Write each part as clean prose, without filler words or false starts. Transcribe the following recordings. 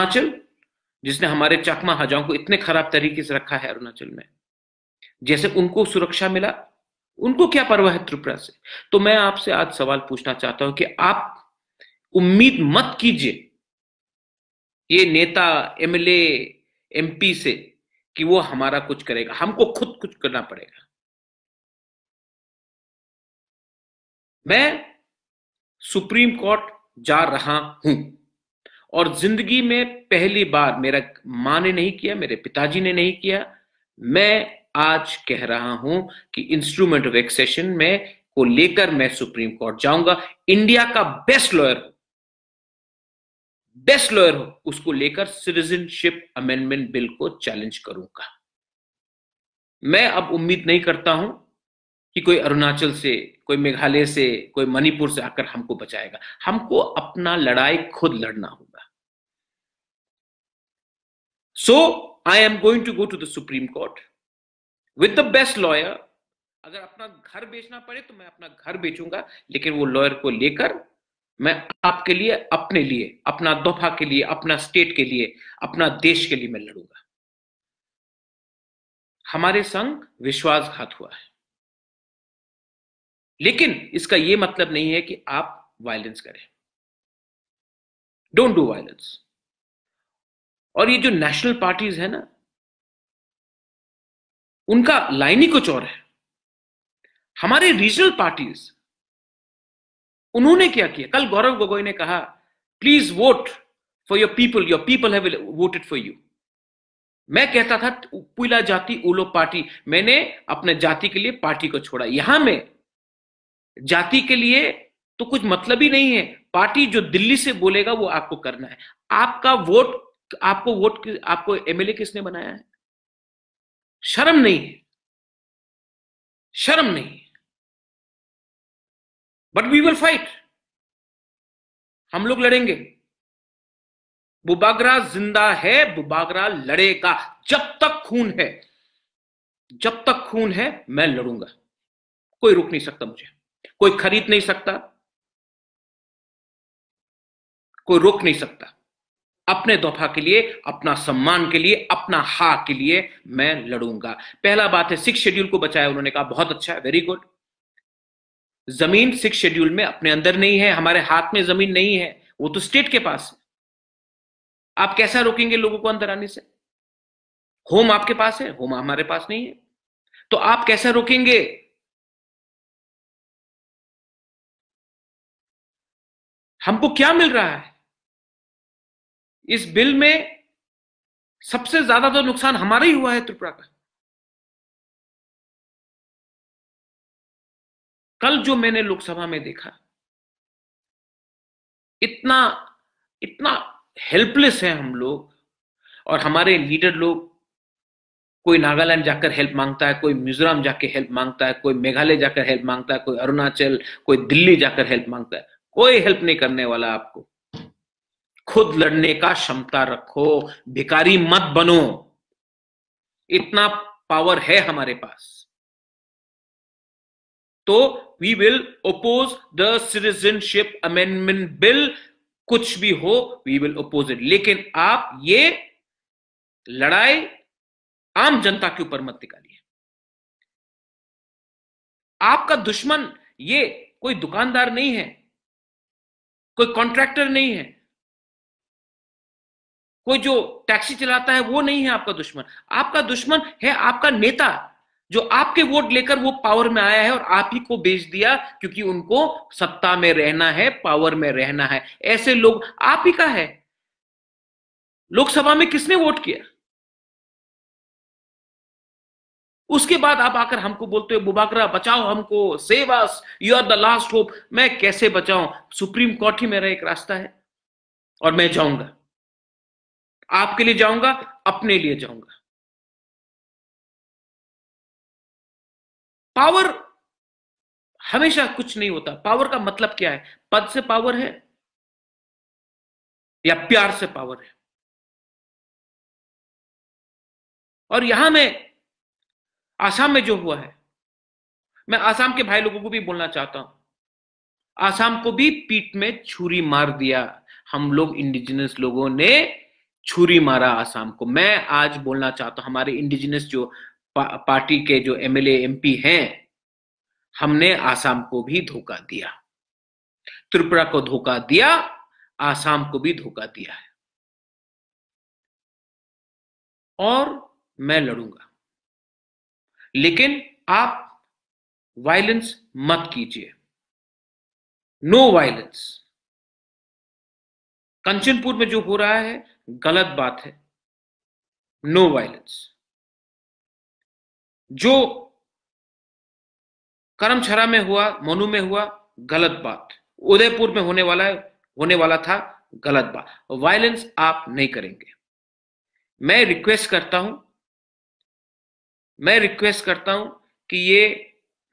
अरुणाचल, जिसने हमारे चकमा हजाओं को इतने खराब तरीके से रखा है अरुणाचल में, जैसे उनको सुरक्षा मिला, उनको क्या परवाह है त्रिपुरा से? तो मैं आपसे आज सवाल पूछना चाहता हूं कि आप उम्मीद मत कीजिए ये नेता, एमएलए, एमपी से कि वो हमारा कुछ करेगा। हमको खुद कुछ करना पड़ेगा। मैं सुप्रीम कोर्ट जा रहा हूं और जिंदगी में पहली बार, मेरा मां ने नहीं किया, मेरे पिताजी ने नहीं किया, मैं आज कह रहा हूं कि इंस्ट्रूमेंट ऑफ एक्सेशन में को लेकर मैं सुप्रीम कोर्ट जाऊंगा। इंडिया का बेस्ट लॉयर हो उसको लेकर सिटीजनशिप अमेंडमेंट बिल को चैलेंज करूंगा। मैं अब उम्मीद नहीं करता हूं कि कोई अरुणाचल से, कोई मेघालय से, कोई मणिपुर से आकर हमको बचाएगा। हमको अपना लड़ाई खुद लड़ना होगा। So I am going to go to the supreme court with the best lawyer. अगर अपना घर बेचना पड़े तो मैं अपना घर बेचूंगा, लेकिन वो लॉयर को लेकर मैं आपके लिए, अपने लिए, अपना दफा के लिए, अपना स्टेट के लिए, अपना देश के लिए मैं लड़ूंगा। हमारे संग विश्वासघात हुआ है, लेकिन इसका यह मतलब नहीं है कि आप वायलेंस करें। Don't do violence. और ये जो नेशनल पार्टीज है ना, उनका लाइन ही कुछ और है। हमारे रीजनल पार्टीज, उन्होंने क्या किया? कल गौरव गोगोई ने कहा, please vote for your people have voted for you. मैं कहता था पुला जाति उलो पार्टी, मैंने अपने जाति के लिए पार्टी को छोड़ा। यहां में जाति के लिए तो कुछ मतलब ही नहीं है। पार्टी जो दिल्ली से बोलेगा वो आपको करना है। आपको एमएलए किसने बनाया है? शर्म नहीं है, शर्म नहीं। But we will fight. हम लोग लड़ेंगे। बुबागरा जिंदा है, बुबागरा लड़ेगा। जब तक खून है, जब तक खून है, मैं लड़ूंगा। कोई रोक नहीं सकता मुझे, कोई खरीद नहीं सकता, कोई रोक नहीं सकता। अपने दफा के लिए, अपना सम्मान के लिए, अपना हक के लिए मैं लड़ूंगा। पहला बात है, 6 शेड्यूल को बचाया उन्होंने कहा, बहुत अच्छा है, वेरी गुड। जमीन 6 शेड्यूल में अपने अंदर नहीं है, हमारे हाथ में जमीन नहीं है, वो तो स्टेट के पास है। आप कैसा रोकेंगे लोगों को अंदर आने से? होम आपके पास है, होम हमारे पास नहीं है, तो आप कैसे रोकेंगे? हमको क्या मिल रहा है इस बिल में? सबसे ज्यादा तो नुकसान हमारा ही हुआ है त्रिपुरा का। कल जो मैंने लोकसभा में देखा, इतना इतना हेल्पलेस है हम लोग, और हमारे लीडर लोग, कोई नागालैंड जाकर हेल्प मांगता है, कोई मिजोरम जाकर हेल्प मांगता है, कोई मेघालय जाकर हेल्प मांगता है, कोई अरुणाचल, कोई दिल्ली जाकर हेल्प मांगता है। कोई हेल्प नहीं करने वाला आपको। खुद लड़ने का क्षमता रखो, भिखारी मत बनो। इतना पावर है हमारे पास। तो we will oppose the citizenship amendment bill. कुछ भी हो, वी विल ओपोज इट। लेकिन आप ये लड़ाई आम जनता के ऊपर मत निकालिए। आपका दुश्मन ये कोई दुकानदार नहीं है, कोई कॉन्ट्रैक्टर नहीं है, कोई जो टैक्सी चलाता है वो नहीं है आपका दुश्मन। आपका दुश्मन है आपका नेता, जो आपके वोट लेकर वो पावर में आया है और आप ही को बेच दिया, क्योंकि उनको सत्ता में रहना है, पावर में रहना है। ऐसे लोग आप ही का है। लोकसभा में किसने वोट किया? उसके बाद आप आकर हमको बोलते हो बुबागरा बचाओ हमको, save us, you are the last hope. मैं कैसे बचाऊं? सुप्रीम कोर्ट ही मेरा एक रास्ता है, और मैं जाऊंगा। आपके लिए जाऊंगा, अपने लिए जाऊंगा। पावर हमेशा कुछ नहीं होता। पावर का मतलब क्या है? पद से पावर है या प्यार से पावर है? और यहां में आसाम में जो हुआ है, मैं आसाम के भाई लोगों को भी बोलना चाहता हूं, आसाम को भी पीठ में छुरी मार दिया हम लोग इंडिजिनस लोगों ने। छुरी मारा आसाम को। मैं आज बोलना चाहता हूं, हमारे इंडिजिनस जो पार्टी के जो एमएलए एमपी हैं, हमने आसाम को भी धोखा दिया, त्रिपुरा को धोखा दिया, आसाम को भी धोखा दिया है। और मैं लड़ूंगा, लेकिन आप वायलेंस मत कीजिए। No violence. कंचनपुर में जो हो रहा है गलत बात है। No violence. जो करमछरा में हुआ, मनु में हुआ, गलत बात। उदयपुर में होने वाला था, गलत बात। वायलेंस आप नहीं करेंगे। मैं रिक्वेस्ट करता हूं कि ये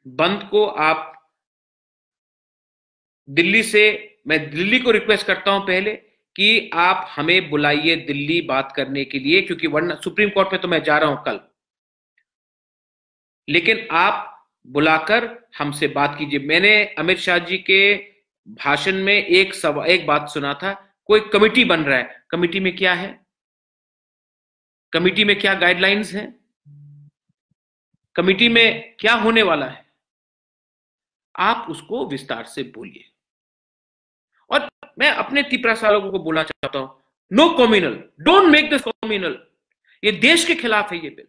बंद को आप मैं दिल्ली को रिक्वेस्ट करता हूं पहले कि आप हमें बुलाइए दिल्ली बात करने के लिए, क्योंकि वरना सुप्रीम कोर्ट में तो मैं जा रहा हूं कल, लेकिन आप बुलाकर हमसे बात कीजिए। मैंने अमित शाह जी के भाषण में एक बात सुना था, कोई कमिटी बन रहा है। कमिटी में क्या है? कमिटी में क्या गाइडलाइंस हैं? कमिटी में क्या होने वाला है? आप उसको विस्तार से बोलिए। और मैं अपने तिपरासा लोगों को बोलना चाहता हूं, no communal, don't make this communal. ये देश के खिलाफ है ये बिल।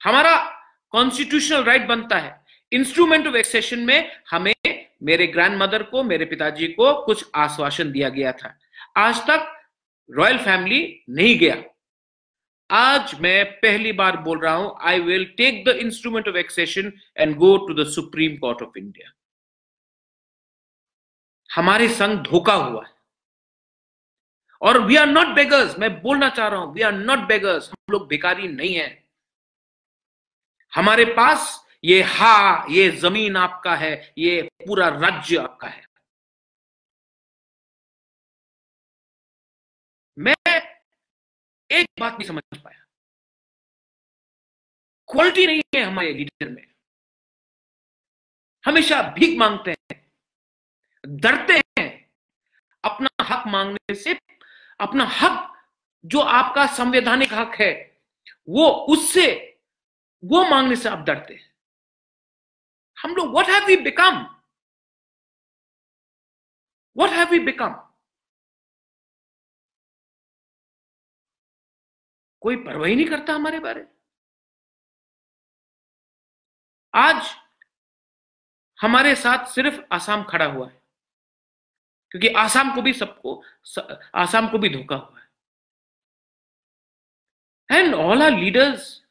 हमारा कॉन्स्टिट्यूशनल राइट बनता है। इंस्ट्रूमेंट ऑफ एक्सेशन में हमें, मेरे ग्रैंडमदर को, मेरे पिताजी को कुछ आश्वासन दिया गया था। आज तक रॉयल फैमिली नहीं गया। आज मैं पहली बार बोल रहा हूं, I will take the instrument of accession and go to the supreme court of India. हमारे संग धोखा हुआ है। और वी आर नॉट बेगर्स। मैं बोलना चाह रहा हूं, वी आर नॉट बेगर्स। हम लोग भिखारी नहीं है। हमारे पास ये जमीन आपका है, ये पूरा राज्य आपका है। मैं एक बात नहीं समझ पाया, क्वालिटी नहीं है हमारे लीडर में। हमेशा भीख मांगते हैं, डरते हैं अपना हक मांगने से। अपना हक जो आपका संवैधानिक हक है, वो मांगने से आप डरते हैं। हम लोग what have we become? What have we become? कोई परवाह ही नहीं करता हमारे बारे। आज हमारे साथ सिर्फ आसाम खड़ा हुआ है, क्योंकि आसाम को भी धोखा हुआ है। एंड ऑल आर लीडर्स,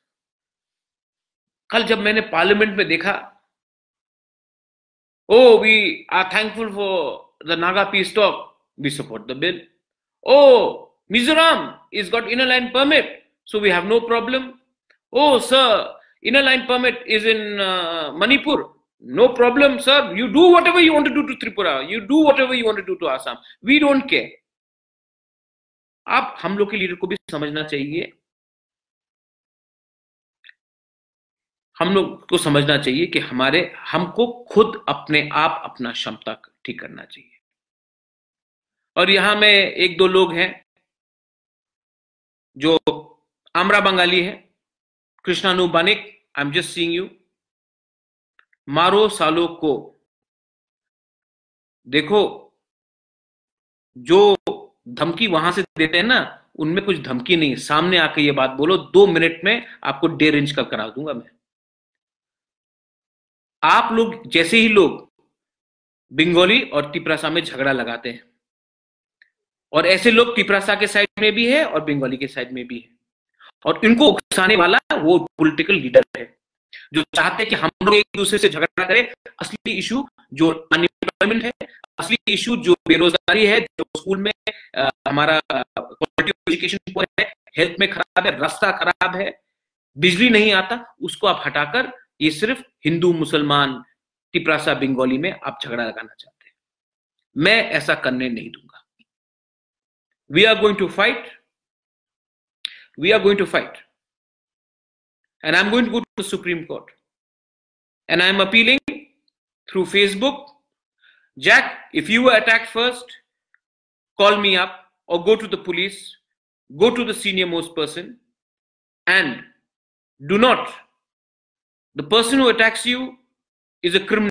कल जब मैंने पार्लियामेंट में देखा, we are thankful for the Naga peace talk, we support the bill. Mizoram is got inner line permit, so we have no problem. Oh sir, inner line permit is in Manipur. No problem sir, you do whatever you want to do to Tripura, you do whatever you want to do to Assam, we don't care. आप हम लोग के leader को भी समझना चाहिए, हम लोग को समझना चाहिए कि हमको खुद अपने आप अपना क्षमता ठीक करना चाहिए। और यहां में एक दो लोग हैं जो आमरा बंगाली है, Krishanu Banik, I am just seeing you. मारो सालों को। देखो, जो धमकी वहां से देते हैं ना, उनमें कुछ धमकी नहीं है। सामने आके ये बात बोलो, 2 मिनट में आपको डेढ़ इंच का करा दूंगा मैं। आप लोग जैसे ही लोग बंगाली और तिपरासा में झगड़ा लगाते हैं, और ऐसे लोग तिपरासा के साइड में भी है और बंगाली के साइड में भी है, और इनको उकसाने वाला वो पॉलिटिकल लीडर है जो चाहते हैं कि हम लोग एक दूसरे से झगड़ा करें। असली इशू जो अनएम्प्लॉयमेंट है, असली इशू जो बेरोजगारी है, जो स्कूल में हमारा क्वालिटी ऑफ एजुकेशन है, हेल्थ में खराब है, रास्ता खराब है, बिजली नहीं आता, उसको आप हटाकर ये सिर्फ हिंदू मुसलमान तिपरासा बंगाली में आप झगड़ा लगाना चाहते हैं। मैं ऐसा करने नहीं दूंगा। We are going to fight. We are going to fight. And I'm going to go to the Supreme Court. And I'm appealing through Facebook. Jack, if you were attacked first, call me up or go to the police. go to the senior most person and do not, the person who attacks you is a criminal.